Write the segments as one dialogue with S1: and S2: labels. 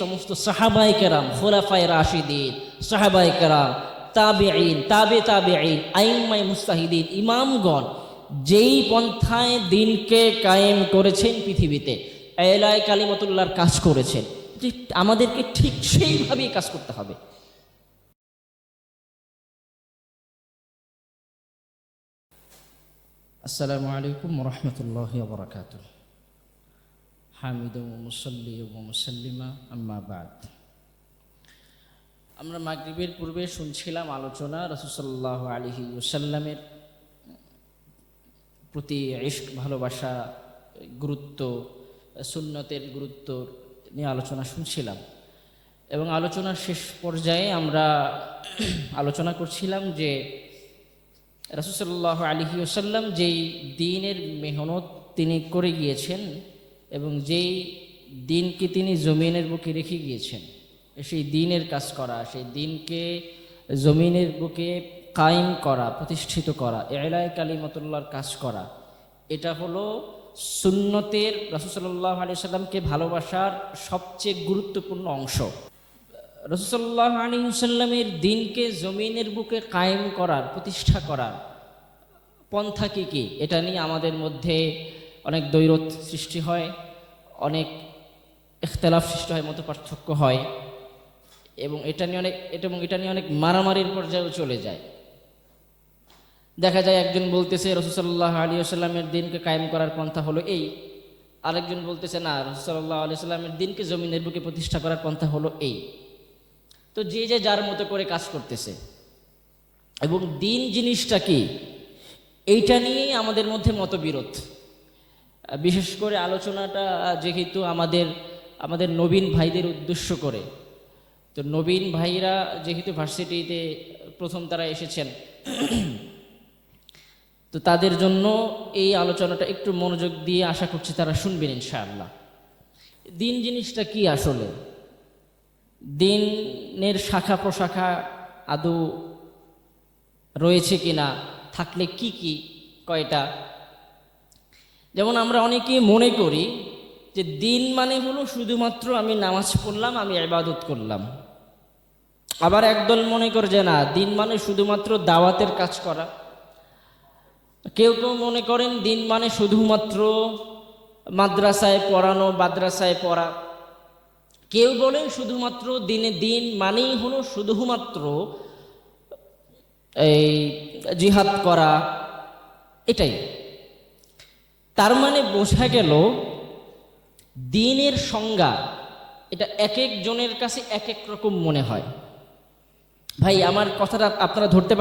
S1: সমস্ত সাহাবায়ে কেরাম, খোলাফায়ে রাশিদিন, সাহাবায়ে কেরাম, তাবেঈন, তাবেঈন, আইম্মায়ে মুজতাহিদিন, ইমামগণ যেই পন্থায় দিনকে কায়েম করেছেন পৃথিবীতে, এলায়ে কালিমাতুল্লাহর কাজ করেছেন, যে আমাদেরকে ঠিক সেইভাবেই কাজ করতে হবে। আসসালামু আলাইকুম ওয়া রাহমাতুল্লাহি ওয়া বারাকাতুহু। হামিদু ওয়া মুসাল্লি ওয়া মুসাল্লিমা আম্মা বাদ। আমরা মাগরিবের পূর্বে শুনছিলাম আলোচনা রাসূল সাল্লাল্লাহু আলাইহি ওয়াসাল্লামের প্রতি ইশক, ভালোবাসা, গুরুত্ব, সুন্নতের গুরুত্ব নিয়ে আলোচনা শুনছিলাম। এবং আলোচনার শেষ পর্যায়ে আমরা আলোচনা করছিলাম যে রাসূল সাল্লাল্লাহু আলাইহি ওয়াসাল্লাম যেই দ্বীনের মেহনত তিনি করে গিয়েছেন এবং যেই দ্বীনকে তিনি জমিনের বুকে রেখে গিয়েছেন, সেই দ্বীনের কাজ করা, সেই দ্বীনকে জমিনের বুকে কায়েম করা, প্রতিষ্ঠিত করা, ইলায়ে কালিমাতুল্লাহর কাজ করা, এটা হলো সুন্নতের রাসূল সাল্লাল্লাহু আলাইহি ওয়াসাল্লামকে ভালোবাসার সবচেয়ে গুরুত্বপূর্ণ অংশ। রাসূল সাল্লাল্লাহু আলাইহি ওয়াসাল্লামের দ্বীনকে জমিনের বুকে কায়েম করার, প্রতিষ্ঠা করার পন্থা কী কী, এটা নিয়ে আমাদের মধ্যে অনেক দ্বৈরথ সৃষ্টি হয়, অনেক ইখতিলাফ সৃষ্টি হয়, মত পার্থক্য হয় এবং এটা নিয়ে অনেক মারামারির পর্যায়েও চলে যায়। দেখা যায় একজন বলতেছে রাসূল সাল্লাল্লাহু আলাইহি ওয়াসাল্লামের দ্বীনকে কায়েম করার পন্থা হলো এই, আরেকজন বলতেছে না, রাসূল সাল্লাল্লাহু আলাইহি ওয়াসাল্লামের দ্বীনকে জমিনের বুকে প্রতিষ্ঠা করার পন্থা হলো এই। তো যে যে যার মতো করে কাজ করতেছে এবং দ্বীন জিনিসটা কি, এইটা নিয়েই আমাদের মধ্যে মতবিরোধ। বিশেষ করে আলোচনাটা যেহেতু আমাদের নবীন ভাইদের উদ্দেশ্য করে, তো নবীন ভাইরা যেহেতু ভার্সিটিতে প্রথম তারা এসেছেন, তো তাদের জন্য এই আলোচনাটা একটু মনোযোগ দিয়ে আশা করছি তারা শুনবেন ইনশাআল্লাহ। দ্বীন জিনিসটা কি আসলে, দ্বীনের শাখা প্রশাখা আদৌ রয়েছে কিনা, থাকলে কি কি, কয়টা। যেমন আমরা অনেকেই মনে করি যে দ্বীন মানে হলো শুধুমাত্র আমি নামাজ পড়লাম, আমি ইবাদত করলাম। আবার একদল মনে করে যে না, দ্বীন মানে শুধুমাত্র দাওয়াতের কাজ করা। কেউ কেউ মনে করেন দ্বীন মানে শুধুমাত্র মাদ্রাসায় পড়ানো, মাদ্রাসায় পড়া। কেউ বলেন শুধুমাত্র দ্বীন মানেই হলো শুধুমাত্র এই জিহাদ করা, এটাই। তার মানে বোঝা গেল দ্বীনের সংজ্ঞা এটা এক এক জনের কাছে এক এক রকম মনে হয়। ভাই আমার কথাটা আপনারা ধরতে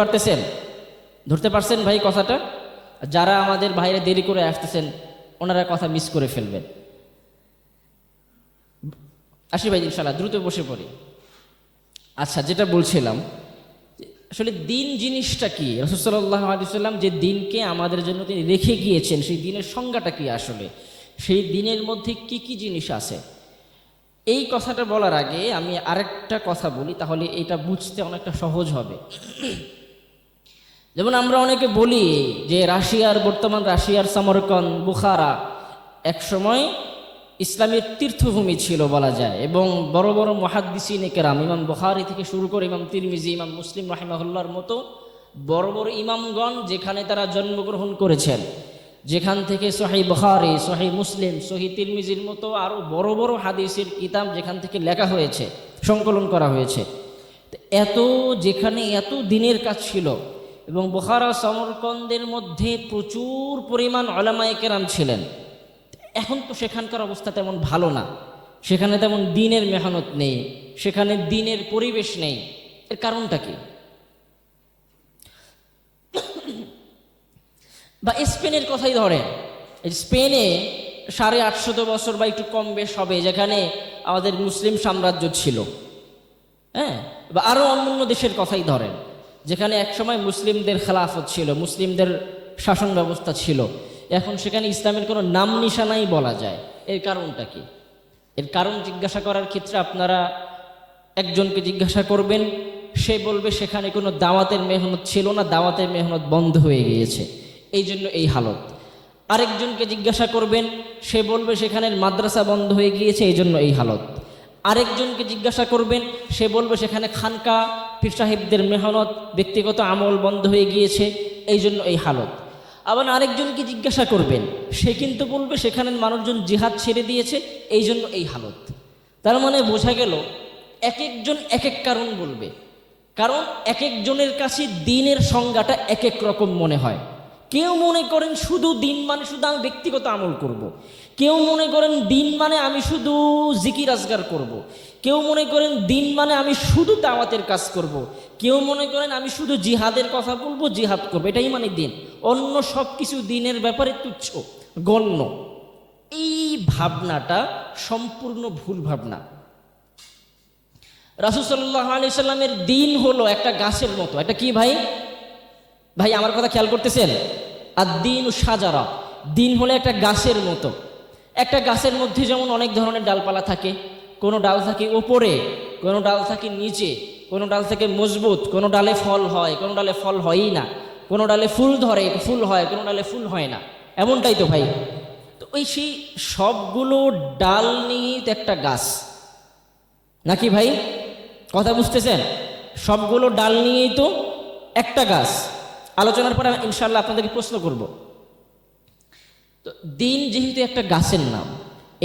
S1: পারছেন ভাই কথাটা? যারা আমাদের বাইরে দেরি করে আসতেছেন ওনারা কথা মিস করে ফেলবেন। আসি ভাই ইনশাআল্লাহ, দ্রুত বসে পড়ি। আচ্ছা, যেটা বলছিলাম, আসলে দ্বীন জিনিসটা কি, রাসূল সাল্লাল্লাহু আলাইহি ওয়াসাল্লাম যে দ্বীনকে আমাদের জন্য তিনি রেখে গিয়েছেন, সেই দ্বীনের সংজ্ঞাটা কি আসলে, সেই দ্বীনের মধ্যে কি কি জিনিস আছে। এই কথাটা বলার আগে আমি আরেকটা কথা বলি, তাহলে এটা বুঝতে অনেকটা সহজ হবে। যেমন আমরা অনেকে বলি যে বর্তমান রাশিয়ার সমরকন্দ, বুখারা একসময় ইসলামের তীর্থভূমি ছিল বলা যায়, এবং বড় বড় মুহাদ্দিসিনে কেরাম, ইমাম বুখারী থেকে শুরু করে ইমাম তিরমিজি, ইমাম মুসলিম রাহিমাহুল্লাহর মতো বড় বড় ইমামগণ যেখানে তারা জন্মগ্রহণ করেছেন, যেখান থেকে সহিহ বুখারী, সহিহ মুসলিম, সহিহ তিরমিজির মতো আরও বড় বড় হাদিসের কিতাব যেখান থেকে লেখা হয়েছে, সংকলন করা হয়েছে, যেখানে এত দ্বীনের কাজ ছিল, এবং বুখারা সমরকন্দের মধ্যে প্রচুর পরিমাণ উলামায়ে কেরাম ছিলেন। এখন তো সেখানকার অবস্থা তেমন ভালো না, সেখানে তেমন দ্বীনের মেহনত নেই, সেখানে দ্বীনের পরিবেশ নেই। এর কারণটা কি? বা স্পেনের কথাই ধরেন, স্পেনে 850 বছর বা একটু কম বেশ হবে, যেখানে আমাদের মুসলিম সাম্রাজ্য ছিল, হ্যাঁ, বা আরও অন্যান্য দেশের কথাই ধরেন, যেখানে একসময় মুসলিমদের খেলাফত ছিল, মুসলিমদের শাসন ব্যবস্থা ছিল। এখন সেখানে ইসলামের কোনো নাম নিশানাই বলা যায়। এর কারণটা কি? এর কারণ জিজ্ঞাসা করার ক্ষেত্রে আপনারা একজনকে জিজ্ঞাসা করবেন, সে বলবে সেখানে কোনো দাওয়াতের মেহনত ছিল না, দাওয়াতের মেহনত বন্ধ হয়ে গিয়েছে, এই জন্য এই হালত। আরেকজনকে জিজ্ঞাসা করবেন, সে বলবে সেখানের মাদ্রাসা বন্ধ হয়ে গিয়েছে, এই জন্য এই হালত। আরেকজনকে জিজ্ঞাসা করবেন, সে বলবে সেখানে খানকা পীর সাহেবদের মেহনত, ব্যক্তিগত আমল বন্ধ হয়ে গিয়েছে, এই জন্য এই হালত। আবার আরেকজনকে জিজ্ঞাসা করবেন, সে কিন্তু বলবে সেখানে মানুষজন জিহাদ ছেড়ে দিয়েছে, এই জন্য এই হালত। তার মানে বোঝা গেল এক একজন এক এক কারণ বলবে, কারণ এক একজনের কাছে দিনের সংজ্ঞাটা এক এক রকম মনে হয়। কেউ মনে করেন শুধু দিন মানে শুধু আমি ব্যক্তিগত আমল করব। কেউ মনে করেন দিন মানে আমি শুধু জিকির আজগার করব। কেউ মনে করেন দিন মানে আমি শুধু দাওয়াতের কাজ করব। কেউ মনে করেন আমি শুধু জিহাদের কথা বলবো, জিহাদ করবো, এটাই মানে দিন। অন্য সব কিছু দিনের ব্যাপারে তুচ্ছ, গণ্য। এই ভাবনাটা সম্পূর্ণ ভুল ভাবনা। রাসূল সাল্লাল্লাহু আলাইহি সাল্লামের দিন হলো একটা গাছের মতো। এটা কি ভাই? ভাই আমার কথা খেয়াল করতেছেন? আর দিন সাজারা, দিন হলো একটা গাছের মতো। একটা গাছের মধ্যে যেমন অনেক ধরনের ডালপালা থাকে, কোনো ডাল থাকে ওপরে, কোনো ডাল থাকে নিচে, কোনো ডাল থেকে মজবুত, কোনো ডালে ফল হয়, কোনো ডালে ফল হয়ই না, কোনো ডালে ফুল ধরে ফুল হয়, কোনো ডালে ফুল হয় না, এমনটাই তো ভাই। তো ওই সেই সবগুলো ডাল নিয়ে তো একটা গাছ, নাকি ভাই? কথা বুঝতেছেন? সবগুলো ডাল নিয়েই তো একটা গাছ। আলোচনার পরে ইনশাআল্লাহ আপনাদেরকে প্রশ্ন করব। তো দিন যেহেতু একটা গাছের নাম,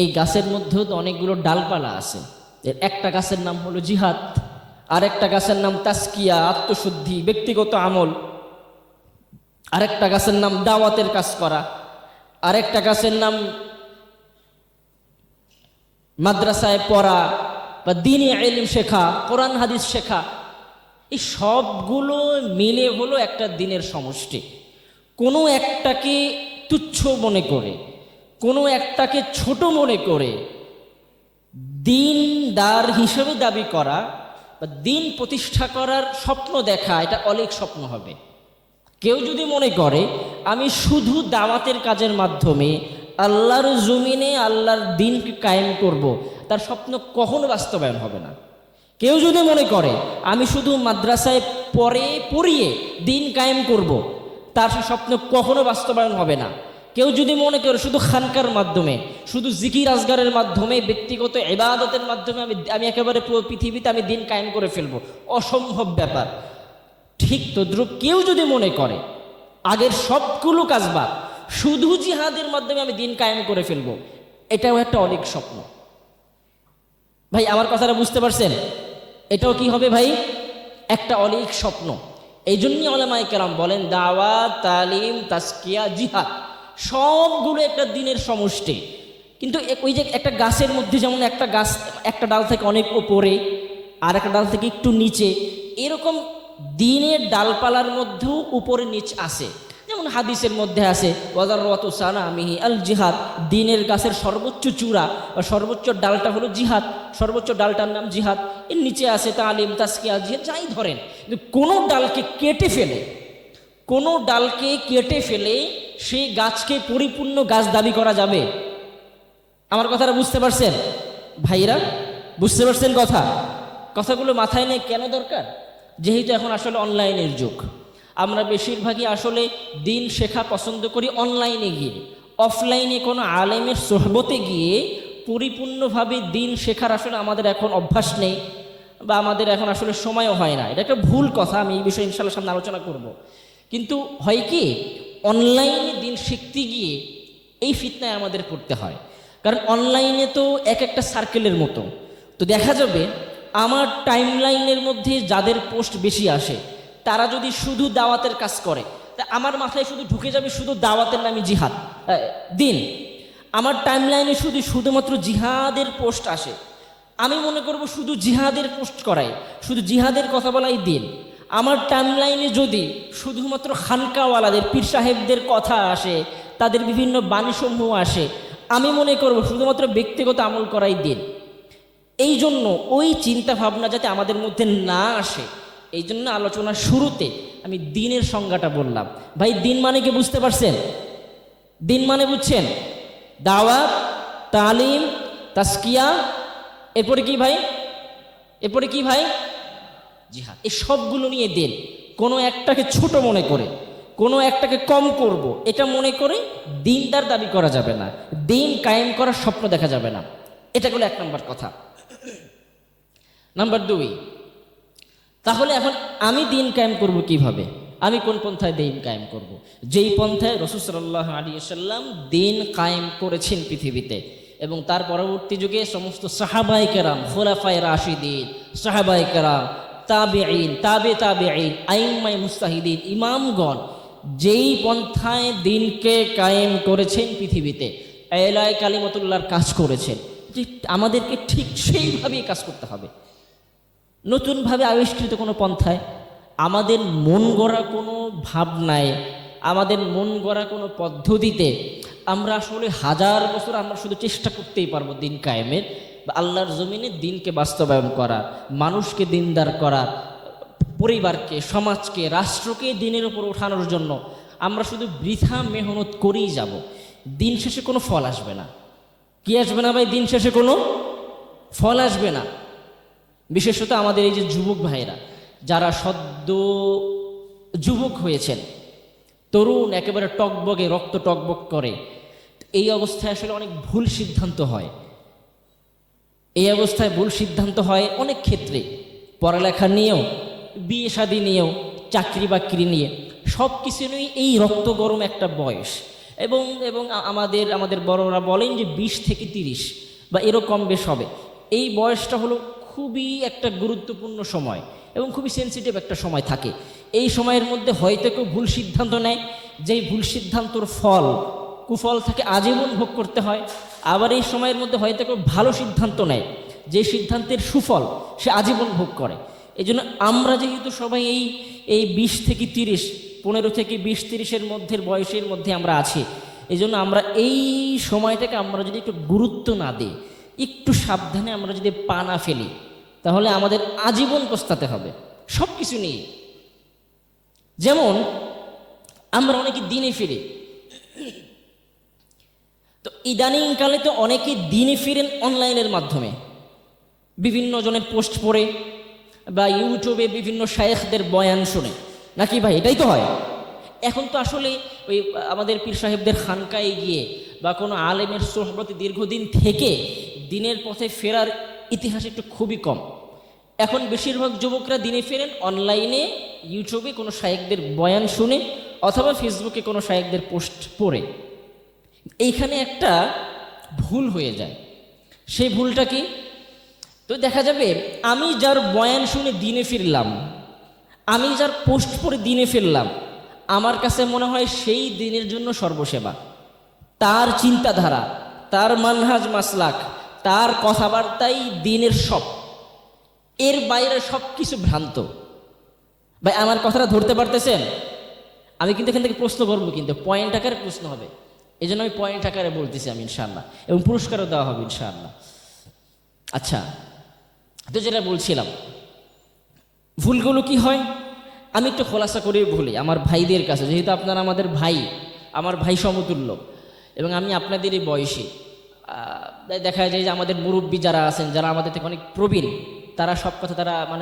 S1: এই গাছের মধ্যেও তো অনেকগুলো ডালপালা আছে। এর একটা গাছের নাম হলো জিহাদ, আরেকটা গাছের নাম তাসকিয়া, আত্মশুদ্ধি, ব্যক্তিগত আমল, আরেকটা গাছের নাম দাওয়াতের কাজ করা, আরেকটা গাছের নাম মাদ্রাসায় পড়া বা দ্বীনি ইলম শেখা, কোরআন হাদিস শেখা। এই সবগুলো মিলে হলো একটা দিনের সমষ্টি। কোনো একটাকে তুচ্ছ মনে করে, কোনো একটাকে ছোট মনে করে দিনদার হিসেবে দাবি করা বা দিন প্রতিষ্ঠা করার স্বপ্ন দেখা, এটা অলীক স্বপ্ন হবে। কেউ যদি মনে করে আমি শুধু দাওয়াতের কাজের মাধ্যমে আল্লাহর জমিনে আল্লাহর দিনকে কায়েম করব, তার স্বপ্ন কখনো বাস্তবায়ন হবে না। কেউ যদি মনে করে আমি শুধু মাদ্রাসায় পড়িয়ে দিন কায়েম করব, তার সে স্বপ্ন কখনো বাস্তবায়ন হবে না। কেউ যদি মনে করে শুধু খানকার মাধ্যমে, শুধু জিকির আজগারের মাধ্যমে, ব্যক্তিগত ইবাদতের মাধ্যমে আমি একেবারে পুরো পৃথিবীতে আমি দিন কায়েম করে ফেলবো, অসম্ভব ব্যাপার। ঠিক তদ্রূপ কেউ যদি মনে করে আগের সবগুলো কাজ বাদ, শুধু জিহাদের মাধ্যমে আমি দিন কায়েম করে ফেলবো, এটাও একটা অনেক স্বপ্ন। ভাই আমার কথাটা বুঝতে পারছেন? এটাও কি হবে ভাই? একটা অলীক স্বপ্ন। এই জন্যই উলামায়ে কেরাম বলেন দাওয়াত, তালিম, তাসকিয়া, জিহাদ সবগুলো একটা দিনের সমষ্টি। কিন্তু ওই যে একটা গাছের মধ্যে যেমন একটা গাছ একটা ডাল থেকে অনেক ওপরে আর একটা ডাল থেকে একটু নিচে, এরকম দিনের ডালপালার মধ্যেও উপরে নিচ আছে। যেমন হাদিসের মধ্যে আছে ওয়াজাররাতু সানামিহি আল জিহাদ, দিনের গাছের সর্বোচ্চ চূড়া বা সর্বোচ্চ ডালটা হলো জিহাদ, সর্বোচ্চ ডালটার নাম জিহাদ। এর নিচে আছে তালিম, তাসকিয়া, জিহাদ, যাই ধরেন। কিন্তু কোনো ডালকে কেটে ফেলে সেই গাছকে পরিপূর্ণ গাছ দাবি করা যাবে? আমার কথাটা বুঝতে পারছেন ভাইরা? বুঝতে পারছেন কথাগুলো মাথায় নিয়ে কেন দরকার? যেহেতু এখন আসলে অনলাইনের যুগ, আমরা বেশিরভাগই আসলে দিন শেখা পছন্দ করি অনলাইনে গিয়ে। অফলাইনে কোনো আলেমের সোহবতে গিয়ে পরিপূর্ণভাবে দিন শেখার আসলে আমাদের এখন অভ্যাস নেই, বা আমাদের এখন আসলে সময়ও হয় না। এটা একটা ভুল কথা, আমি এই বিষয়ে ইনশাআল্লাহ সামনে আলোচনা করব। কিন্তু হয় কি, অনলাইনে দিন শিখতে গিয়ে এই ফিতনায় আমাদের পড়তে হয়। কারণ অনলাইনে তো এক একটা সার্কেলের মতো। তো দেখা যাবে আমার টাইমলাইনের মধ্যে যাদের পোস্ট বেশি আসে, তারা যদি শুধু দাওয়াতের কাজ করে, তা আমার মাথায় শুধু ঢুকে যাবে শুধু দাওয়াতের নামে জিহাদ দিন। আমার টাইমলাইনে শুধুমাত্র জিহাদের পোস্ট আসে, আমি মনে করব শুধু জিহাদের পোস্ট করাই, শুধু জিহাদের কথা বলাই দিন। আমার টাইমলাইনে যদি শুধুমাত্র খানকাওয়ালাদের, পীর সাহেবদের কথা আসে, তাদের বিভিন্ন বাণীসমূহ আসে, আমি মনে করব শুধুমাত্র ব্যক্তিগত আমল করাই দিন। এই জন্য ওই চিন্তা ভাবনা যাতে আমাদের মধ্যে না আসে, এই জন্য আলোচনার শুরুতে আমি দিনের সংজ্ঞাটা বললাম। ভাই দিন মানে কি বুঝতে পারছেন? দিন মানে বুঝছেন? দাওয়াত, তালিম, তাসকিয়া, এরপরে কি ভাই? জিহাদ। এই সবগুলো নিয়ে দিন। কোনো একটাকে ছোট মনে করে, কোনো একটাকে কম করব, এটা মনে করে দিনদার দাবি করা যাবে না, দিন কায়েম করার স্বপ্ন দেখা যাবে না। এটা হলো এক নম্বর কথা। নাম্বার 2, তাহলে এখন আমি দিন কায়েম করব কিভাবে? আমি কোন পন্থায় দিন কায়েম করব? যেই পন্থায় রাসূল সাল্লাল্লাহু আলাইহি ওয়াসাল্লাম দিন কায়েম করেছেন পৃথিবীতে, এবং তার পরবর্তী যুগে সমস্ত সাহাবায়ে কেরাম, খোলাফায়ে রাশিদিন, সাহাবায়ে কেরাম, তাবেঈন, তাবেঈন, আইম্মায়ে মুজতাহিদিন, ইমামগণ যেই পন্থায় দিনকে কায়েম করেছেন পৃথিবীতে, এলায়ে কালিমাতুল্লাহর কাজ করেছেন, যে আমাদেরকে ঠিক সেইভাবেই কাজ করতে হবে। নতুনভাবে আবিষ্কৃত কোনো পন্থায়, আমাদের মন গড়া কোনো ভাবনায়, আমাদের মন গড়া কোনো পদ্ধতিতে আমরা আসলে 1000 বছর আমরা শুধু চেষ্টা করতেই পারবো দিন কায়েমের, বা আল্লাহর জমিনে দিনকে বাস্তবায়ন করার, মানুষকে দিনদার করার, পরিবারকে, সমাজকে, রাষ্ট্রকে দিনের উপর ওঠানোর জন্য আমরা শুধু বৃথা মেহনত করেই যাব। দিন শেষে কোনো ফল আসবে না। কি আসবে না ভাই? দিন শেষে কোনো ফল আসবে না। বিশেষত আমাদের এই যে যুবক ভাইরা, যারা সদ্য যুবক হয়েছেন, তরুণ, একেবারে টকবগে, রক্ত টকবক করে, এই অবস্থায় আসলে অনেক ভুল সিদ্ধান্ত হয়। এই অবস্থায় ভুল সিদ্ধান্ত হয় অনেক ক্ষেত্রে, পড়ালেখা নিয়েও, বিয়ে শাদী নিয়েও, চাকরি বাকরি নিয়ে, সব কিছু নিয়েই এই রক্ত গরম একটা বয়স। এবং এবং আমাদের বড়রা বলেন যে 20 থেকে 30 বা এরকম বেশ হবে। এই বয়সটা হলো খুবই একটা গুরুত্বপূর্ণ সময় এবং খুবই সেন্সিটিভ একটা সময় থাকে। এই সময়ের মধ্যে হয়তো কেউ ভুল সিদ্ধান্ত নেয়, যেই ভুল সিদ্ধান্তর ফল, কুফল থাকে, আজীবন ভোগ করতে হয়। আবার এই সময়ের মধ্যে হয়তো কেউ ভালো সিদ্ধান্ত নেয়, যে সিদ্ধান্তের সুফল সে আজীবন ভোগ করে। এই জন্য আমরা যেহেতু সবাই এই 20 থেকে 30, 15 থেকে 20-30-এর মধ্যের বয়সের মধ্যে আমরা আছি, এই জন্য আমরা এই সময়টাকে আমরা যদি একটু গুরুত্ব না দিই, একটু সাবধানে আমরা যদি পা না ফেলি, তাহলে আমাদের আজীবন পস্তাতে হবে সব কিছু নিয়ে। যেমন আমরা অনেকে দিনে ফিরি, তো ইদানিংকালে তো অনেকে দিনে ফিরেন অনলাইনের মাধ্যমে, বিভিন্ন জনের পোস্ট পড়ে বা ইউটিউবে বিভিন্ন শায়েখদের বয়ান শুনে, নাকি ভাই? এটাই তো হয়। এখন তো আসলে ওই আমাদের পীর সাহেবদের খানকায় গিয়ে বা কোনো আলেমের সোহবতে দীর্ঘদিন থেকে দিনের পথে ফেরার ইতিহাস একটু খুবই কম। এখন বেশিরভাগ যুবকরা দিনে ফেরেন অনলাইনে, ইউটিউবে কোনো শায়েখদের বয়ান শুনে অথবা ফেসবুকে কোনো শায়েখদের পোস্ট পড়ে। এইখানে একটা ভুল হয়ে যায়। সেই ভুলটা কি? তো দেখা যাবে আমি যার বয়ান শুনে দিনে ফিরলাম, আমি যার পোস্ট পড়ে দিনে ফিরলাম, আমার কাছে মনে হয় সেই দিনের জন্য সর্বসেবা। তার চিন্তাধারা, তার মানহাজ মাসলাক, তার কথাবার্তাই দিনের সব। এর বাইরে সব কিছু ভ্রান্ত। ভাই আমার কথাটা ধরতে পারতেছেন? আমি কিন্তু এখান থেকে প্রশ্ন করবো, কিন্তু পয়েন্ট আকারে প্রশ্ন হবে, এই জন্য আমি পয়েন্ট আকারে বলতেছি আমি, ইনশাআল্লাহ, এবং পুরস্কারও দেওয়া হবে ইনশাআল্লাহ। আচ্ছা, তো যেটা বলছিলাম, ভুলগুলো কি হয় আমি একটু খোলাসা করে বলি আমার ভাইদের কাছে, যেহেতু আপনারা আমাদের ভাই, আমার ভাই সমতুল্য, এবং আমি আপনাদেরই বয়সী। দেখা যায় যে আমাদের মুরব্বী যারা আছেন, যারা আমাদের থেকে অনেক প্রবীণ, তারা সব কথা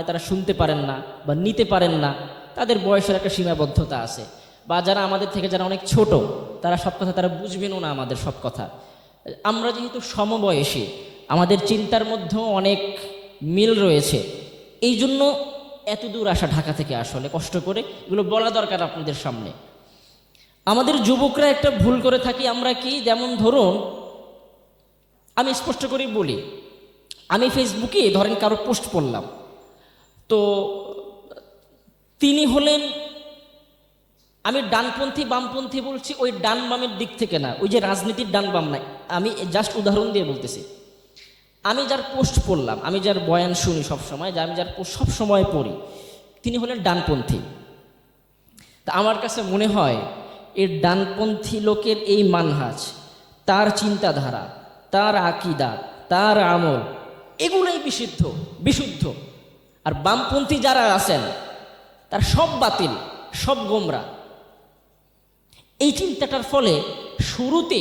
S1: তারা শুনতে পারেন না বা নিতে পারেন না, তাদের বয়সের একটা সীমাবদ্ধতা আছে। বা যারা আমাদের থেকে যারা অনেক ছোট, তারা সব কথা তারা বুঝবেনও না আমাদের সব কথা। আমরা যেহেতু সমবয়সী, আমাদের চিন্তার মধ্যেও অনেক মিল রয়েছে, এই জন্য এত দূর আসা ঢাকা থেকে আসলে কষ্ট করে, এগুলো বলা দরকার আপনাদের সামনে। আমাদের যুবকরা একটা ভুল করে থাকি আমরা, কি? যেমন ধরুন, আমি স্পষ্ট করে বলি, আমি ফেসবুকে ধরেন কারো পোস্ট পড়লাম, তো তিনি হলেন, আমি ডানপন্থী বামপন্থী বলছি ওই ডান বামের দিক থেকে না, ওই যে রাজনীতির ডান বাম নাই, আমি জাস্ট উদাহরণ দিয়ে বলতেছি। আমি যার পোস্ট পড়লাম, আমি যার বয়ান শুনি সবসময়, আমি যার পোস্ট সবসময় পড়ি, তিনি হলেন ডানপন্থী। তা আমার কাছে মনে হয় এর ডানপন্থী লোকের এই মানহাজ, তার চিন্তাধারা, তার আকীদা, তার আমল, এগুলোই বিশুদ্ধ। আর বামপন্থী যারা আছেন তার সব বাতিল, সব গোমরা। এই চিন্তাটার ফলে শুরুতে,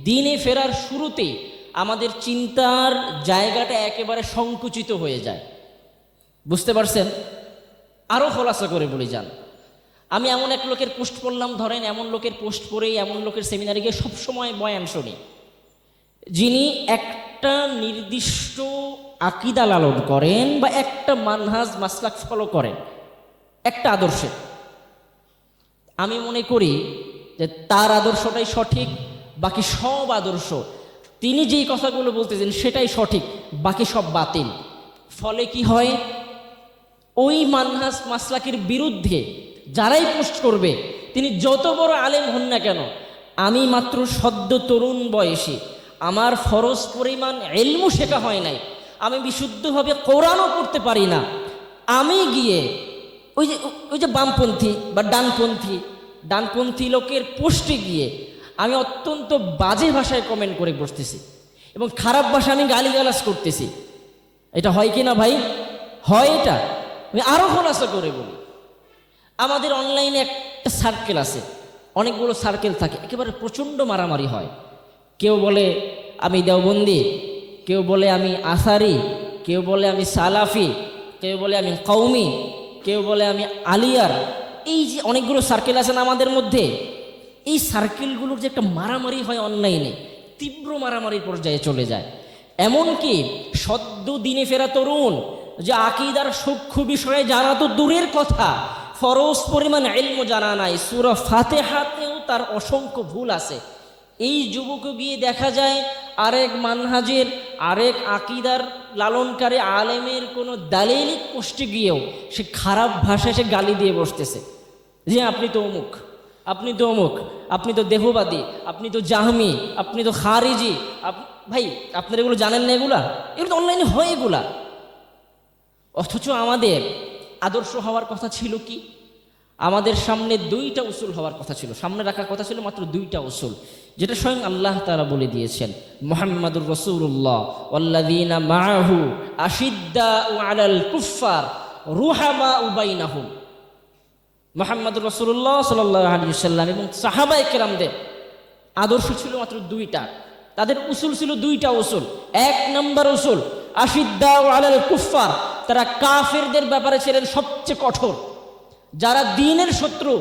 S1: দিনে ফেরার শুরুতে আমাদের চিন্তার জায়গাটা একেবারে সংকুচিত হয়ে যায়। বুঝতে পারছেন? আরও খোলাসা করে বলি যান, আমি এমন এক লোকের পোস্ট পড়লাম, ধরেন এমন লোকের পোস্ট পড়েই এমন লোকের সেমিনারে গিয়ে সবসময় বয়ান শুনি, যিনি একটা নির্দিষ্ট আকীদা লালন করেন বা একটা মানহাজ মাসলাক ফলো করেন একটা আদর্শে, আমি মনে করি যে তার আদর্শটাই সঠিক, বাকি সব আদর্শ তিনি যেই কথাগুলো বলতেছেন সেটাই সঠিক, বাকি সব বাতিল। ফলে কি হয়, ওই মানহাজ মাসলাকের বিরুদ্ধে যারাই পোস্ট করবে, তিনি যত বড় আলেম হন না কেন, আমি মাত্র সদ্য তরুণ বয়সী, আমার ফরজ পরিমাণ ইলমও শেখা হয় নাই, আমি বিশুদ্ধভাবে কোরআনও পড়তে পারি না, আমি গিয়ে ওই যে বামপন্থী বা ডানপন্থী লোকের পোস্টে গিয়ে আমি অত্যন্ত বাজে ভাষায় কমেন্ট করে বসতেছি এবং খারাপ ভাষা আমি গালিগালাজ করতেছি। এটা হয় কি না ভাই? হয়। এটা আমি আরও খোলাসা করে বলি, আমাদের অনলাইনে একটা সার্কেল আছে, অনেকগুলো সার্কেল থাকে, একেবারে প্রচণ্ড মারামারি হয়। কেউ বলে আমি দেওবন্দি, কেউ বলে আমি আসারি, কেউ বলে আমি সালাফি, কেউ বলে আমি কওমি, কেউ বলে আমি আলিয়ার। এই যে অনেকগুলো সার্কেল আছে না আমাদের মধ্যে, এই সার্কেলগুলোর যে একটা মারামারি হয় অনলাইনে, তীব্র মারামারির পর্যায়ে চলে যায়। এমনকি সদ্য দিনে ফেরা তরুণ যে আকীদার সূক্ষ্ম বিষয়ে জানা তো দূরের কথা, ফরজ পরিমাণ ইলমও জানা নাই, সূরা ফাতিহাতেও তার অসংখ্য ভুল আছে। এই যুবকও গিয়ে দেখা যায় আরেক মানহাজের আরেক আকীদার লালনকারী আলেমের কোনো দালিলিক পোস্টে গিয়েও সে খারাপ ভাষায় সে গালি দিয়ে বসতেছে যে আপনি তো অমুক, আপনি তো অমুক, আপনি তো দেহবাদী, আপনি তো জাহমি, আপনি তো খারিজি। ভাই আপনারা এগুলো জানেন না? এগুলো তো অনলাইনে হয় এগুলা। অথচ আমাদের আদর্শ হওয়ার কথা ছিল কি? আমাদের সামনে দুইটা উসুল হওয়ার কথা ছিল, সামনে রাখার কথা ছিল মাত্র দুইটা উসুল, যেটা স্বয়ং আল্লাহ তাআলা বলে দিয়েছেন, মুহাম্মাদুর রাসূলুল্লাহ ওয়াল্লাযীনা মাআহু আশিদ্দাউ আলাল কুফফার রুহামাউ বাইনাহুম। মুহাম্মাদুর রাসূলুল্লাহ সাল্লাল্লাহু আলাইহি ওয়াসাল্লাম এবং সাহাবায়ে কেরামদের আদর্শ ছিল মাত্র দুইটা, তাদের উসুল ছিল দুইটা উসুল। এক নম্বর উসুল আশিদ্দাউ আলাল কুফফার, তারা কাফেরদের ব্যাপারে ছিলেন সবচেয়ে কঠোর। যারা দ্বীনের শত্রু,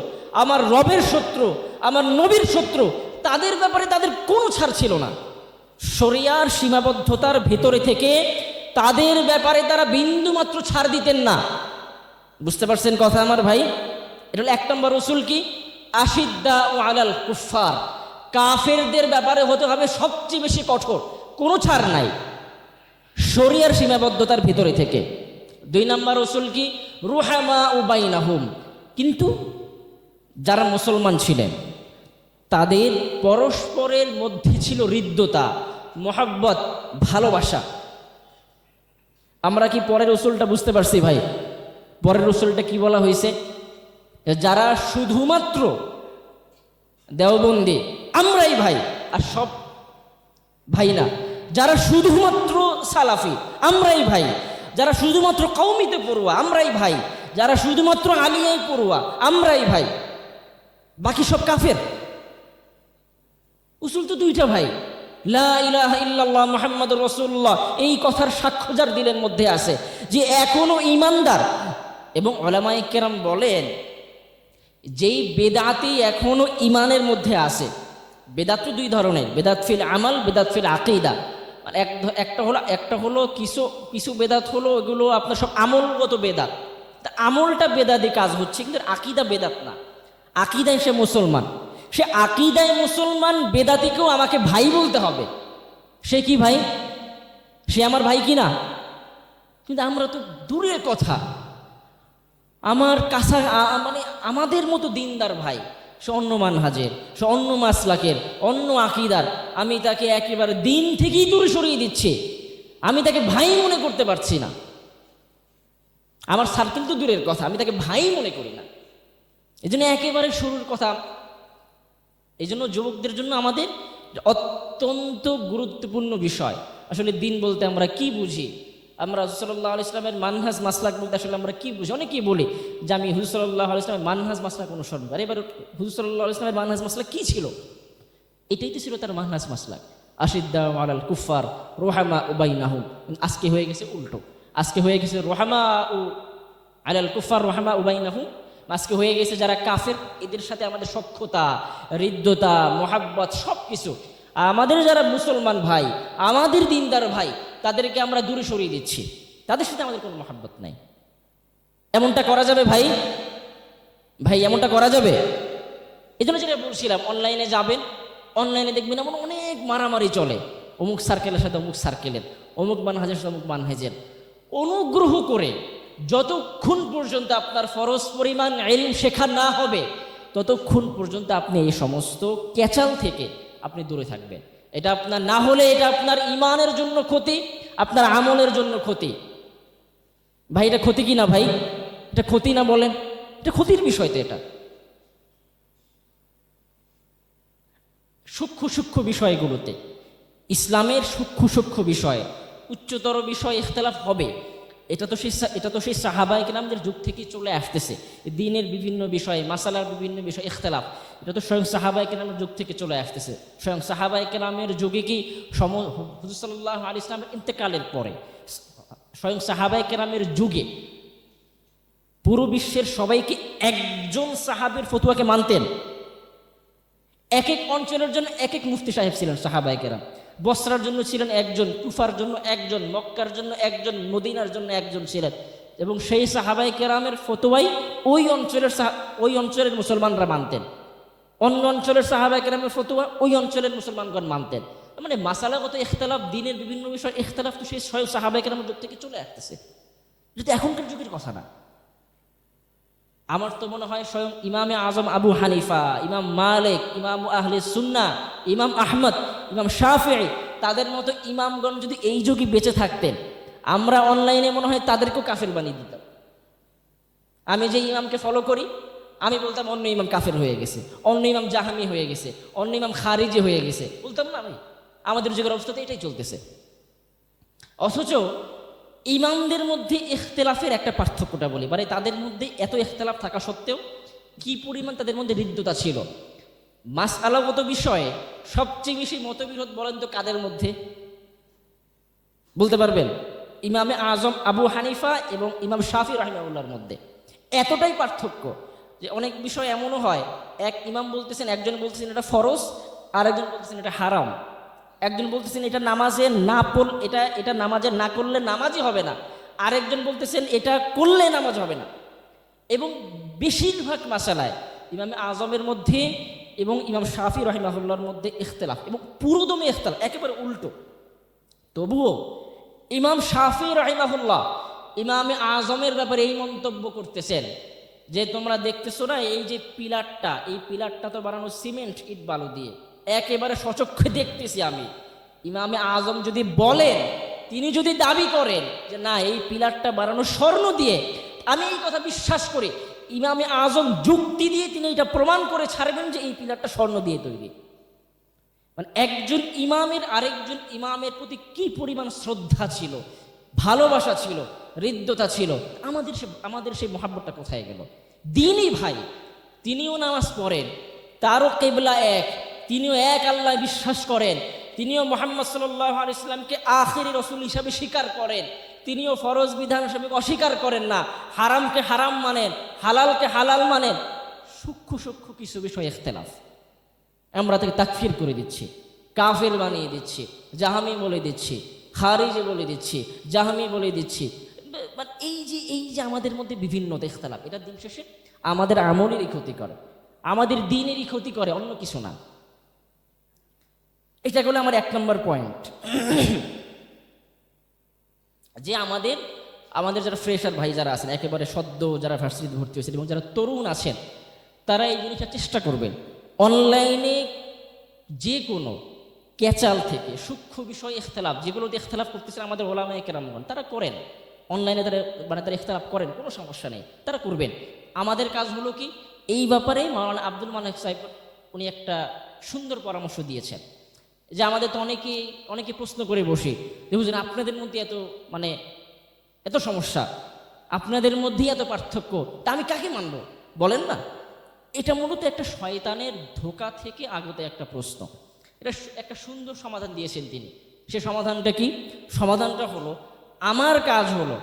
S1: আমার রবের শত্রু, আমার নবীর শত্রু, তাদের ব্যাপারে তাদের কোনো ছাড় ছিল না। শরিয়ার সীমাবদ্ধতার ভেতরে থেকে তাদের ব্যাপারে তারা বিন্দুমাত্র ছাড় দিতেন না। বুঝতে পারছেন কথা আমার ভাই? এটা হলো এক নম্বর উসুল। কি? আশিদ্দাউ আলাল কুফফার, কাফেরদের ব্যাপারে হতে হবে সবচেয়ে বেশি কঠোর, কোনো ছাড় নাই শরিয়ার সীমাবদ্ধতার ভিতরে থেকে। দুই নম্বর উসুল কি? রুহামাউ বাইনাহুম, কিন্তু যারা মুসলমান ছিলেন তাদের পরস্পরের মধ্যে ছিল হৃদ্যতা, মহব্বত, ভালোবাসা। আমরা কি পরের উসুলটা বুঝতে পারছি ভাই? পরের উসুলটা কি বলা হয়েছে? যারা শুধুমাত্র দেওবন্দি আমরাই ভাই আর সব ভাই না, যারা শুধুমাত্র সালাফি আমরাই ভাই, যারা শুধুমাত্র কওমিতে পড়ুয়া আমরাই ভাই, যারা শুধুমাত্র আলিয়ায় পড়ুয়া আমরাই ভাই, বাকি সব কাফের। উসুল তো দুইটা ভাই, লা ইলাহা ইল্লাল্লাহ মুহাম্মাদুর রাসূলুল্লাহ, এই কথার সাক্ষ্য যার দিলের মধ্যে আছে যে এখনো ঈমানদার। এবং উলামায়ে কেরাম বলেন যেই বেদাতি এখনো ঈমানের মধ্যে আছে, বেদাত তো দুই ধরনের, বেদাত ফিল আমাল, বেদাত ফিল আকীদা। একটা হলো কিছু বেদাত হলো এগুলো আপনার সব আমলগত বেদাত, তা আমলটা বেদাতি কাজ হচ্ছে, কিন্তু আকীদা বেদাত না। আকীদায় সে মুসলমান, সে আকীদায় মুসলমান, বেদাতিকেও আমাকে ভাই বলতে হবে। সে কি ভাই? সে আমার ভাই কি না? কিন্তু আমরা তো দূরের কথা, আমার কাছা মানে আমাদের মতো দিনদার ভাই, সে অন্য মানহাজের, সে অন্য মাসলাকের, অন্য আকীদার, আমি তাকে একেবারে দিন থেকেই দূরে সরিয়ে দিচ্ছি, আমি তাকে ভাই মনে করতে পারছি না। আমার সার্কেল তো দূরের কথা, আমি তাকে ভাই মনে করি না। এই জন্য একেবারে শুরুর কথা, এই জন্য যুবকদের জন্য আমাদের অত্যন্ত গুরুত্বপূর্ণ বিষয় আসলে দিন বলতে আমরা কি বুঝি। আমরা হুজুর সাল্লাল্লাহু আলাইহি ওয়াসাল্লামের মানহাজ মাসলাক বলতে আসলে আমরা কি বুঝি? অনেকেই বলি যে আমি হুজুর সাল্লাল্লাহু আলাইহি ওয়াসাল্লামের মানহাজ মাসলাক অনুসরণ করি। এবার হুজুর সাল্লাল্লাহু আলাইহি ওয়াসাল্লামের মানহাজ মাসলাক কি ছিল? এটাই তো ছিল তার মানহাজ মাসলাক, আশিদ্দাউ আলাল কুফফার রুহামাউ বাইনাহুম। আজকে হয়ে গেছে উল্টো, আজকে হয়ে গেছে রুহামাউ আলাল কুফফার রুহামাউ বাইনাহুম। আজকে হয়ে গেছে যারা কাফের এদের সাথে আমাদের সখ্যতা, হৃদ্যতা, মহাব্বত সব কিছু। আমাদের যারা মুসলমান ভাই, আমাদের দিনদার ভাই, তাদেরকে আমরা দূরে সরিয়ে দিচ্ছি, তাদের সাথে আমাদের কোনো মহাব্বত নাই। এমনটা করা যাবে ভাই? ভাই এমনটা করা যাবে? এই জন্য যেটা বলছিলাম, অনলাইনে যাবেন, অনলাইনে দেখবেন এমন অনেক মারামারি চলে, অমুক সার্কেলের সাথে অমুক সার্কেলের, অমুক মানহাজের সাথে অমুক মানহাজের। অনুগ্রহ করে যতক্ষণ পর্যন্ত আপনার ফরজ পরিমাণ ইলম শেখা না হবে, ততক্ষণ পর্যন্ত আপনি এই সমস্ত ক্যাচাল থেকে আপনি দূরে থাকবেন। এটা আপনার না হলে এটা আপনার ইমানের জন্য ক্ষতি, আপনার আমলের জন্য ক্ষতি। ভাই এটা ক্ষতি কি না ভাই? এটা ক্ষতি না বলেন? এটা ক্ষতির বিষয় তো। এটা সূক্ষ্ম সূক্ষ্ম বিষয়গুলোতে, ইসলামের সূক্ষ্ম সূক্ষ্ম বিষয়, উচ্চতর বিষয় ইখতিলাফ হবে। এটা তো সেই সাহাবায়ে কেরামদের যুগ থেকেই চলে আসতেছে। দ্বীনের বিভিন্ন বিষয়ে, মাসালার বিভিন্ন বিষয় ইখতিলাফ, এটা তো স্বয়ং সাহাবায়ে কেরামের যুগ থেকে চলে আসতেছে। স্বয়ং সাহাবায়ে কেরামের যুগে কি হুজুর সাল্লাল্লাহু আলাইহি ওয়াসাল্লামের ইন্তেকালের পরে স্বয়ং সাহাবায়ে কেরামের যুগে পুরো বিশ্বের সবাই কি একজন সাহাবীর ফতোয়াকে মানতেন? এক এক অঞ্চলের জন্য এক এক মুফতি সাহেব ছিলেন সাহাবায়ে কেরাম। বসরার জন্য ছিলেন একজন, কুফার জন্য একজন, মক্কার জন্য একজন, মদিনার জন্য একজন ছিলেন। এবং সেই সাহাবায়ে কেরামের ফতোয়াই ওই অঞ্চলের মুসলমানরা মানতেন। অন্য অঞ্চলের সাহাবায়ে কেরামের ফতোয়া ওই অঞ্চলের মুসলমানগণ মানতেন। মানে মাসালাগত ইখতিলাফ, দ্বীনের বিভিন্ন বিষয় ইখতিলাফ তো সেই স্বয়ং সাহাবায়ে কেরামের যুগ থেকে চলে আসতেছে, যদি এখনকার যুগের কথা না। আমার তো মনে হয় স্বয়ং ইমামে আজম আবু হানিফা, ইমাম মালিক, ইমাম আহলে সুন্নাহ, ইমাম আহমদ, ইমাম শাফিঈ, তাদের মতো ইমামগণ যদি এই যুগে বেঁচে থাকতেন, আমরা অনলাইনে মনে হয় তাদেরকেও কাফের বানিয়ে দিতাম। আমি যে ইমামকে ফলো করি, আমি বলতাম অন্য ইমাম কাফের হয়ে গেছে, অন্য ইমাম জাহামি হয়ে গেছে, অন্য ইমাম খারিজি হয়ে গেছে, বলতাম না আমি? আমাদের যুগের অবস্থাতে এটাই চলতেছে। অথচ ইমামদের মধ্যে ইখতিলাফের একটা পার্থক্যটা বলি, মানে তাদের মধ্যে এত ইখতিলাফ থাকা সত্ত্বেও কি পরিমাণ তাদের মধ্যে হৃদ্যতা ছিল। মাসআলাগত বিষয়ে সবচেয়ে বেশি মতবিরোধ বলেন তো কাদের মধ্যে? বলতে পারবেন? ইমামে আজম আবু হানিফা এবং ইমাম শাফি রাহিমাহুল্লাহর মধ্যে এতটাই পার্থক্য যে অনেক বিষয় এমনও হয়, এক ইমাম বলতেছেন, একজন বলতেছেন এটা ফরজ, আর একজন বলতেছেন এটা হারাম। একজন বলতেছেন এটা নামাজে না পড়লে, এটা নামাজে না করলে নামাজই হবে না, আরেকজন বলতেছেন এটা করলে নামাজ হবে না। এবং বেশিরভাগ মাসালায় ইমাম আজমের মধ্যে এবং ইমাম শাফি রাহিমাহুল্লাহর মধ্যে ইখতিলাফ, এবং পুরোদমে ইখতিলাফ, একেবারে উল্টো। তবুও ইমাম শাফি রাহিমাহুল্লাহ ইমামে আজমের ব্যাপারে এই মন্তব্য করতেছেন যে তোমরা দেখতেছো না, এই যে পিলারটা, এই পিলারটা তো বানানো সিমেন্ট ইট বালু দিয়ে, একেবারে সচক্ষে দেখতেছি আমি। ইমামে আজম যদি বলেন, তিনি যদি দাবি করেন যে না এই পিলারটা বানানো স্বর্ণ দিয়ে, আমি এই কথা বিশ্বাস করি। ইমামে আজম যুক্তি দিয়ে তিনি এটা প্রমাণ করে ছাড়বেন যে এই পিলারটা স্বর্ণ দিয়ে তৈরি। মানে একজন ইমামের আরেকজন ইমামের প্রতি কি পরিমাণ শ্রদ্ধা ছিল, ভালোবাসা ছিল, হৃদ্যতা ছিল। আমাদের সেই মহাব্বতটা কোথায় গেল? দিনই ভাই, তিনিও নামাজ পড়েন, তারও কিবলা এক, তিনিও এক আল্লাহ বিশ্বাস করেন, তিনিও মুহাম্মদ সাল্লাল্লাহু আলাইহি ওয়াসাল্লামকে আখিরি রাসূল হিসাবে স্বীকার করেন, তিনিও ফরজ বিধান হিসাবে অস্বীকার করেন না, হারামকে হারাম মানেন, হালালকে হালাল মানেন। সূক্ষ্ম সূক্ষ্ম কিছু বিষয় ইখতিলাফ, আমরা তাকে তাকফির করে দিচ্ছি, কাফের বানিয়ে দিচ্ছি, জাহামি বলে দিচ্ছি, খারিজি বলে দিচ্ছি, জাহামি বলে দিচ্ছি। মানে এই যে আমাদের মধ্যে বিভিন্ন ইখতিলাফ, এটা দিন শেষে আমাদের আমলেরই ক্ষতি করে, আমাদের দ্বীনেরই ক্ষতি করে, অন্য কিছু না। এটা হলো আমার 1 নম্বর পয়েন্ট। যে আমাদের যারা ফ্রেশার ভাই যারা আছেন, একেবারে সদ্য যারা ভার্সিটিতে ভর্তি হয়েছেন এবং যারা তরুণ আছেন, তারা এই জিনিসটা চেষ্টা করবেন অনলাইনে যে কোনো ক্যাচাল থেকে সূক্ষ্ম বিষয় ইখতিলাফ, যেগুলোতে ইখতিলাফ করতেছেন আমাদের ওলামায়ে কেরামগণ, তারা করেন অনলাইনে, তারা ইখতিলাফ করেন, কোনো সমস্যা নেই, তারা করবেন। আমাদের কাজ হলো কি, এই ব্যাপারে মাওলানা আব্দুল মালিক সাহেব উনি একটা সুন্দর পরামর্শ দিয়েছেন যে আমাদের তো অনেকে প্রশ্ন করে বসি যে হুজুর আপনাদের মধ্যে এত সমস্যা, আপনাদের মধ্যেই এত পার্থক্য, তা আমি কাকে মানব বলেন না? এটা মূলত একটা শয়তানের ধোঁকা থেকে আগত একটা প্রশ্ন। এটা একটা সুন্দর সমাধান দিয়েছেন তিনি। সে সমাধানটা কি? সমাধানটা হলো, আমার কাজ হলো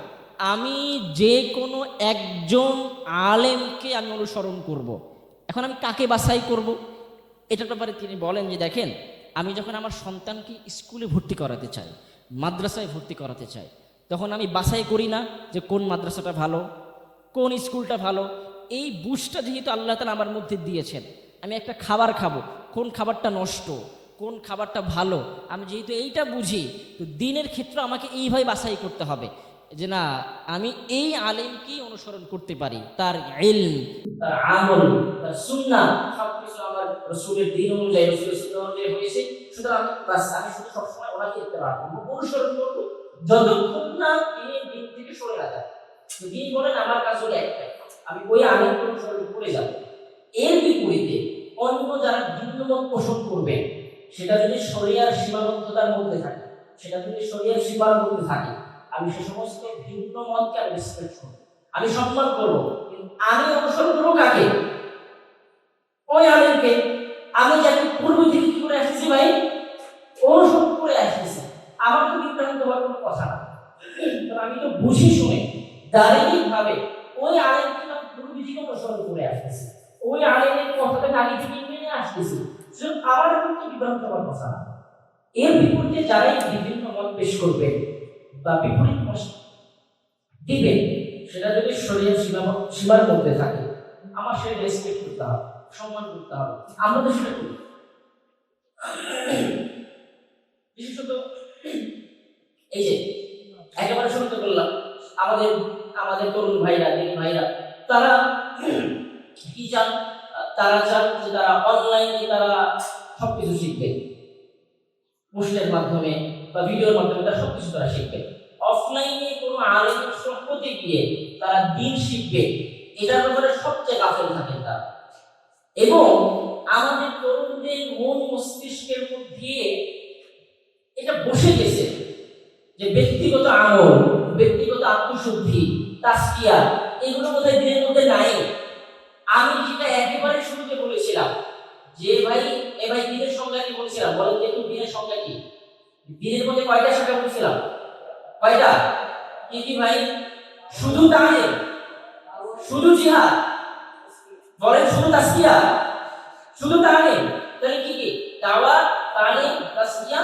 S1: আমি যে কোনো একজন আলেমকে আমি অনুসরণ করব। এখন আমি কাকে বাছাই করব? এটার ব্যাপারে তিনি বলেন যে দেখেন, আমি যখন আমার সন্তানকে স্কুলে ভর্তি করাতে চাই, মাদ্রাসায় ভর্তি করাতে চায়, তখন আমি বাছাই করি না যে কোন মাদ্রাসাটা ভালো, কোন স্কুলটা ভালো। এই বুঝটা যেহেতু আল্লাহ তাআলা আমার মধ্যে দিয়েছেন, আমি একটা খাবার খাবো, কোন খাবারটা নষ্ট, কোন খাবারটা ভালো, আমি যেহেতু এইটা বুঝি, তো দিনের ক্ষেত্রে আমাকে এইভাবে বাছাই করতে হবে যে না, আমি এই আলেমকেই অনুসরণ করতে পারি, তার ইলম, তার আমল, তার সুন্নাহ সবকিছু আমার রাসূলের দ্বীন অনুযায়ী, রাসূলের সুন্নাহ অনুযায়ী হয়েছে। সুতরাং আমি শুধু সবসময় ওনাকে ইত্তেবা করব, অনুসরণ করব, যতক্ষণ না তিনি দ্বীন থেকে সরে না যায়। তো দ্বীন বলেন আমার কাজ হলো একটাই, আমি ওই আলেমকে অনুসরণ করে যাব। এর বিপরীতে অন্য যারা ভিন্ন মত পোষণ করবে, সেটা যদি শরিয়ার সীমাবদ্ধতার মধ্যে থাকে, সেটা যদি শরিয়ার সীমার মধ্যে থাকে, আমি সে সমস্ত ভিন্ন মতকে আমি রেসপেক্ট করব, আমি সম্মান করব। কিন্তু আমি অনুসরণ করব কাকে? ওই আলেমকে। আমি যাকে পূর্ব থেকে কি করে আসতেছি ভাই, অনুসরণ করে আসতেছি, আমার তো বিভ্রান্ত হওয়ার কোনো কথা না। কারণ আমি তো বুঝি শুনে দাঁড়িয়ে ভাবে ওই আলেমকে আমি পূর্ব থেকে অনুসরণ করে আসতেছি, ওই আলেমের কথাটা আগে থেকে মেনে আসতেছি, আমার কিন্তু বিভ্রান্ত হওয়ার কথা না। এর বিপরীতে যারাই বিভিন্ন মত পেশ করবে বা বিপরীত মত দিবে, সেটা যদি শরীয়ত সীমার মধ্যে থাকে, আমার সেটা রেসপেক্ট করতে হবে, সম্মান করতে হবে। আমরা তো সেটা করি। বিশেষত এই যে একেবারে শুরু তো করলাম, আমাদের আমাদের তরুণ ভাইরা, দিন ভাইরা, তারা কি চান? তারা চান যে তারা অনলাইনে তারা সবকিছু শিখবে, পোস্টের মাধ্যমে বা ভিডিওর মাধ্যমে তারা সবকিছু তারা শিখবে। অফলাইনে কোনো আলেমের সহ্যতে গিয়ে তারা দিন শিখবে, এটার ব্যাপারে সবচেয়ে গাফেল থাকেন তারা। এবং আমাদের তরুণদের মন মস্তিষ্কের মধ্যে এটা বসে গেছে যে ব্যক্তিগত আমল, ব্যক্তিগত আত্মশুদ্ধি, তাসকিয়া, এগুলো বোধহয় দিনের মধ্যে নাই। আমি যেটা একেবারে শুরুতে বলেছিলাম যে ভাই, ভাই দিনের সংজ্ঞা কি বলছিলাম? বলেন দেখুন, দিনের সংজ্ঞা কি? দিনের মধ্যে কয়টা শাখা বলছিলাম? কয়টা? কি কি ভাই? শুধু তালিম, শুধু জিহাদ, বলেন শুধু তাসকিয়া, শুধু তালিম, তাহলে কি কি? দাওয়াত, তালিম, তাসকিয়া,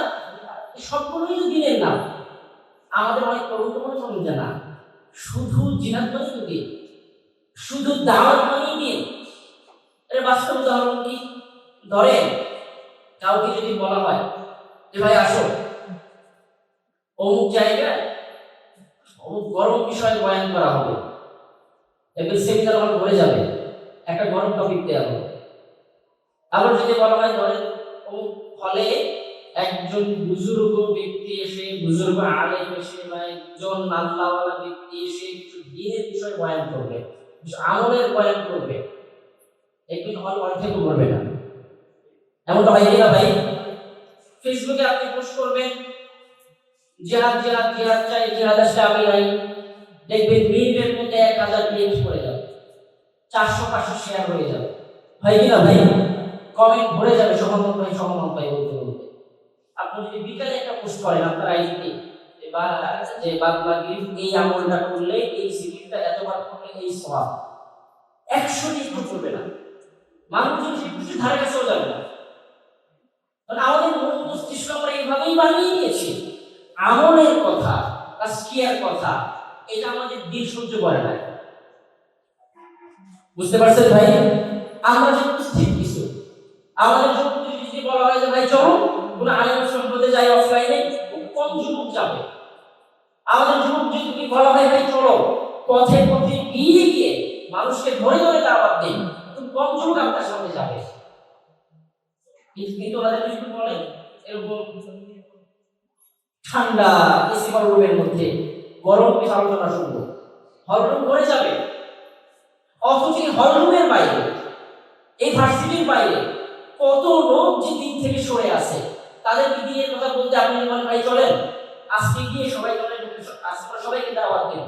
S1: সবগুলোই তো দিনের নাম। আমাদের অনেক তরুণ মনে করেন যে না, শুধু জিহাদ মানে তো দিন, শুধু দাওয়াত মানে দিন। এর বাস্তব উদাহরণ কি? ধরেন কাউকে যদি বলা হয় যে ভাই আসো অমুক জায়গায় অমুক গরম বিষয়ে বয়ান করা হবে, এবার সেমিনার হল ভরে যাবে, একটা গরম টপিক দেওয়া হবে। আবার যদি বলা হয় ধরেন অমুক হলে একজন বুজুর্গ ব্যক্তি এসে, বুজুর্গ আলেম এসে বা একজন আল্লাহওয়ালা ব্যক্তি এসে কিছু দ্বীনের বিষয় বয়ান করবে, কিছু আমলের বয়ান করবে, একদিন হল অর্ধেক করবে না। এমনটা হয় কিনা ভাই? ফেসবুকে আপনি পোস্ট করবেন জিহাদ জিহাদ জিহাদ চাই, জিহাদ আসলে আমি নাই, দেখবেন মিনিটের মধ্যে 1000 ভিউজ করে যাবে, 400-500 শেয়ার হয়ে যাবে। হয় কিনা ভাই? কমেন্ট ভরে যাবে সহমত ভাই, সহমত ভাই বলতে বলতে। আপনি যদি বিকালে একটা পোস্ট করেন আপনার আইডিতে যে বাদবাকি এই আমলটা করলে, এই সিরিজটা এতবার করলে এই সওয়াব, 100 দিন করবে না, মানুষ যদি কিছু ধারে কাছেও যাবে না। কারণ আমাদের মন মস্তিষ্ক আমরা এইভাবেই বানিয়ে নিয়েছি, আমলের কথা, তাসকিয়ার কথা, এটা আমাদের দিল সহ্য করে না। বুঝতে পারছেন ভাই? আমরা যে উপস্থিত কিছু, আমাদের যুবক যদি বলা হয় যে ভাই চলো কোন আলেমের সম্পদে যাই অফলাইনে, কোন যুবক যাবে? আমাদের যুবক যদি বলা হয় ভাই চলো পথে পথে গিয়ে গিয়ে মানুষকে ধরে ধরে দাওয়াত দেই, কোন যুবক আপনার সামনে যাবে? কিন্তু ওনাদের যদি বলেন এরকম ঠান্ডা এসি রুমের মধ্যে গরম কিছু আলোচনা শুনবো, হলরুম ভরে যাবে। অথচ হলরুমের বাইরে, এই ভার্সিটির বাইরে কত লোক যে দিন থেকে সরে আছে, তাদেরকে দিনের কথা বলতে আপনি বলেন ভাই চলেন আজকে গিয়ে সবাই চলেন, আজকে সবাইকে দাওয়াত দেন।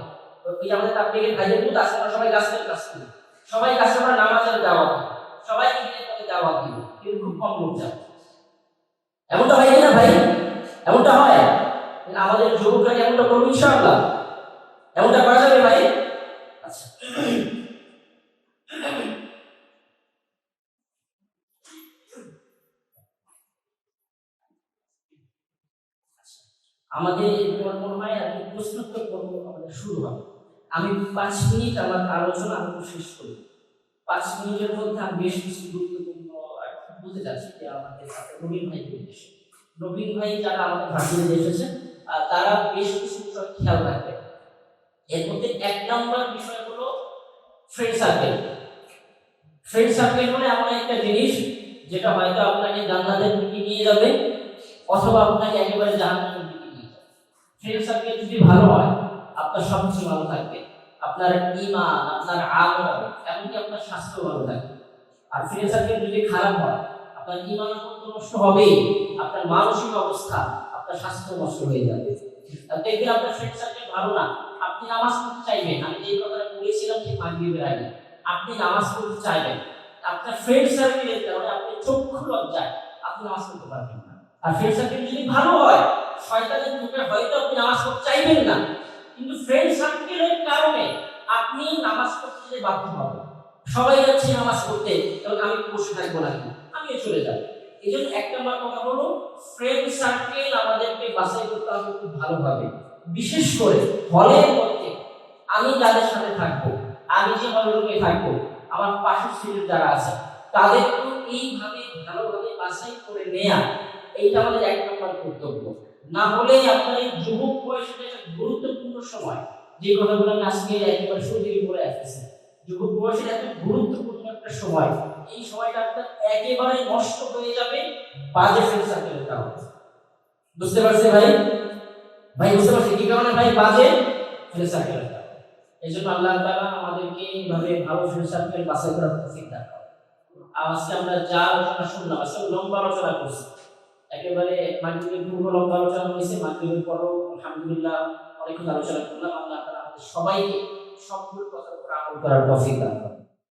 S1: ওই আমাদের তাবলীগের ভাইদের মধ্যে আজকে সবাই গাছের কাজ করি, সবাই গাছে আমরা নামাজের দাওয়াত দিই, সবাইকে দিনের পথে দাওয়াত দিই, কিন্তু খুব কম লোক যায়। এমনটা হয় কিনা ভাই? এমনটা হয়? আমাদের যুবকরা এমনটা করবো ইনশাআল্লাহ? এমনটা করা যাবে ভাই? আচ্ছা, আমাদের আমার মনে হয় আর কি প্রশ্নোত্তর পর্ব আমাদের শুরু হবে। আমি 5 মিনিট আমার আলোচনা আমি শেষ করি। 5 মিনিটের মধ্যে আমি বেশ কিছু গুরুত্বপূর্ণ বলতে চাচ্ছি যে আমাদের সাথে নবীন ভাই উদ্দেশ্যে। নবীন ভাই যারা আমাদের ভাষণে এসেছেন তারা বেশ কিছু বিষয় খেয়াল রাখবে। এর মধ্যে 1 নম্বর বিষয় হলো ফ্রেন্ড সার্কেল। ফ্রেন্ড সার্কেল হলো এমন একটা জিনিস যেটা হয়তো আপনাকে জান্নাতের দিকে নিয়ে যাবে অথবা আপনাকে একেবারে জাহান্নামের দিকে নিয়ে যাবে। ফ্রেন্ড সার্কেল যদি ভালো হয় আপনার সবকিছু ভালো থাকবে, আপনার ঈমান, আপনার আমল, এমনকি আপনার স্বাস্থ্য ভালো থাকবে। আর ফ্রেন্ড সার্কেল যদি খারাপ হয় আপনার ঈমান তো নষ্ট হবেই, আপনার মানসিক অবস্থা, আপনার স্বাস্থ্য নষ্ট হয়ে যাবে। দেখবেন আপনার ফ্রেন্ড সার্কেল ভালো না, আপনি নামাজ পড়তে চাইবেন, আমি যে কথাটা বলেছিলাম ঠিক মাগরিবের আগে, আপনি নামাজ পড়তে চাইবেন, আপনার ফ্রেন্ড সার্কেলের কারণে আপনি চক্ষু লজ্জায় আপনি নামাজ পড়তে পারবেন না। আর ফ্রেন্ড সার্কেল যদি ভালো হয় শয়তানের ধোঁকায় হয়তো আপনি নামাজ পড়তে চাইবেন না, কিন্তু ফ্রেন্ড সার্কেলের কারণে আপনি নামাজ পড়তে যেতে বাধ্য হবেন। সবাই যাচ্ছে নামাজ পড়তে, তখন আমি বসে থাকবো নাকি, আমিও চলে যাব। এই জন্য 1 নম্বর কথা হলো ফ্রেন্ড সার্কেল আমাদেরকে বাছাই করতে হবে খুব ভালোভাবে। বিশেষ করে হলের মধ্যে আমি যাদের সাথে থাকবো, আমি যে হলরুমে থাকবো, আমার পাশের সিটের যারা আছে তাদেরকে এইভাবে ভালোভাবে বাছাই করে নেয়া, এইটা আমাদের 1 নম্বর কর্তব্য। না হলে আপনার এই যুবক বয়সের একটা গুরুত্বপূর্ণ সময়, যে কথাগুলো আমি আজকে একেবারে শুরু থেকে বলে আসতেছি, যুবক বয়সের এত গুরুত্বপূর্ণ একটা সময়, এই সময়টা আপনার একেবারে নষ্ট হয়ে যাবে বাজে ফ্রেন্ড সার্কেলের কারণে। বুঝতে পারছেন ভাই? ভাই বুঝতে পারছেন কি কারণে ভাই? বাজে ফ্রেন্ড সার্কেলের কারণে। এই জন্য আল্লাহ তাআলা আমাদেরকে এইভাবে ভালো ফ্রেন্ড সার্কেল বাছাই করার তৌফিক দান করেন। আজকে আমরা যা আলোচনা শুনলাম, আসলে লম্বা আলোচনা করছি, একেবারে মাগরিবের পূর্ব লম্বা আলোচনা হয়েছে, মাগরিবের পরও আলহামদুলিল্লাহ অনেক আলোচনা করলাম। আল্লাহ তাআলা আমাদের সবাইকে সবগুলো কথার উপর আমল করার তৌফিক দান করেন।